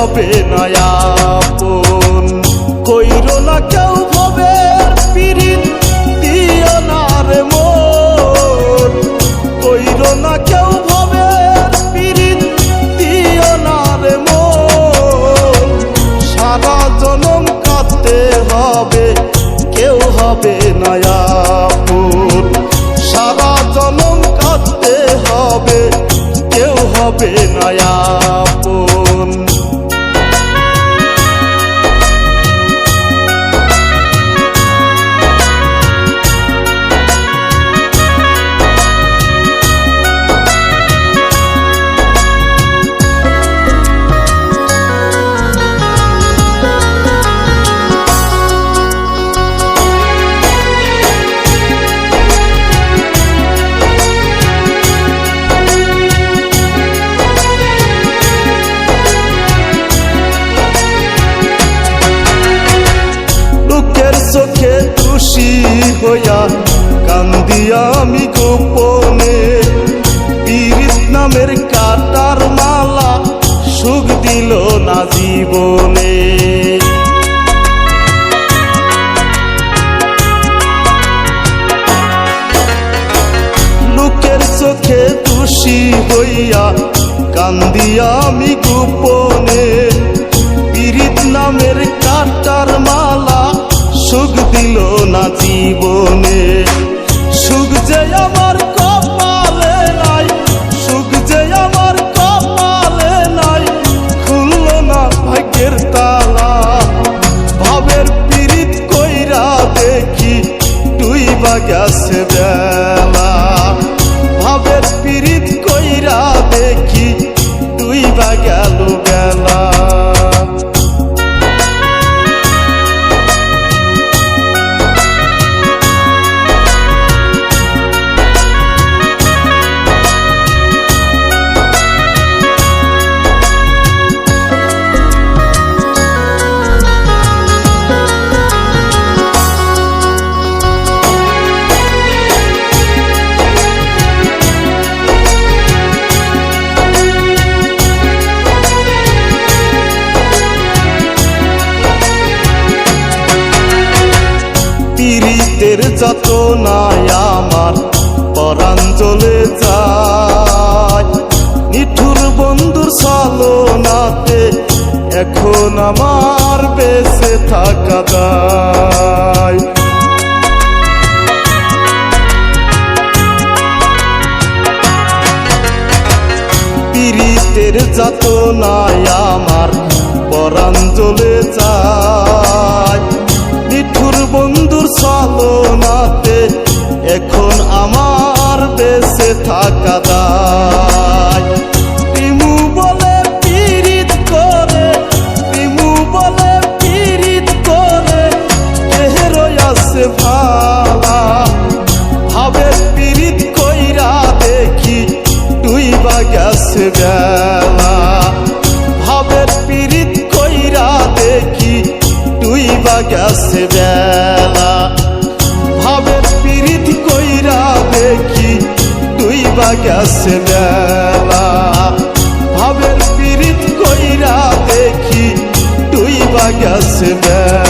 হবে না আপন। কইরো না কেউ ভবের পীড়িত, দিও না রে মন। কইরো না কেউ ভবের পীড়িত, দিও না রে মন। সারা জনম কাঁদতে হবে, কেউ হবে না আপন। সারা জনম কাঁদতে হবে, কেউ হবে না আপন। চোখে দোষী হইয়া কান্দি আমি গোপনে। পীড়িত নামের কাটার মালা সুখ দিল না জীবনে। লোকের চোখে দোষী হইয়া কান্দি আমি গোপনে। পীড়িত নামের কাটার মালা সুখ দিল না জীবনে। সুখ যে আমার কপালে নাই, সুখ যে আমার কপালে নাই, খুলল না ভাগ্যের তালা। ভাবের পীড়িত কইরা দেখি ডুইবা গেছে বেলা। ভাবের পীড়িত কইরা দেখি ডুইবা গেল বেলা। পীড়িতের যাতনায় আমার পরাণ জ্বলে যায়। নিঠুর বন্ধুর ছলনাতে এখন আমার বেঁচে থাকা দায়। পীড়িতের যাতনায় আমার পরাণ জ্বলে যায়। নিঠুর বন্ধুর ছলনাতে এখন আমার বেঁচে থাকা দায়। প্রেমু বলে পীড়িত করে, প্রেমু বলে পীড়িত করে, কেহরই আছে ভালা। ভাবের পীড়িত কইরা দেখি ডুইবা গেছে বেলা। ভাবের পীড়িত কইরা দেখি ডুইবা গেছে বেলা। ভাবের পীড়িত কইরা দেখি ডুইবা গেছে বেলা। ভাবের পীড়িত কইরা দেখি ডুইবা গেছে বেলা।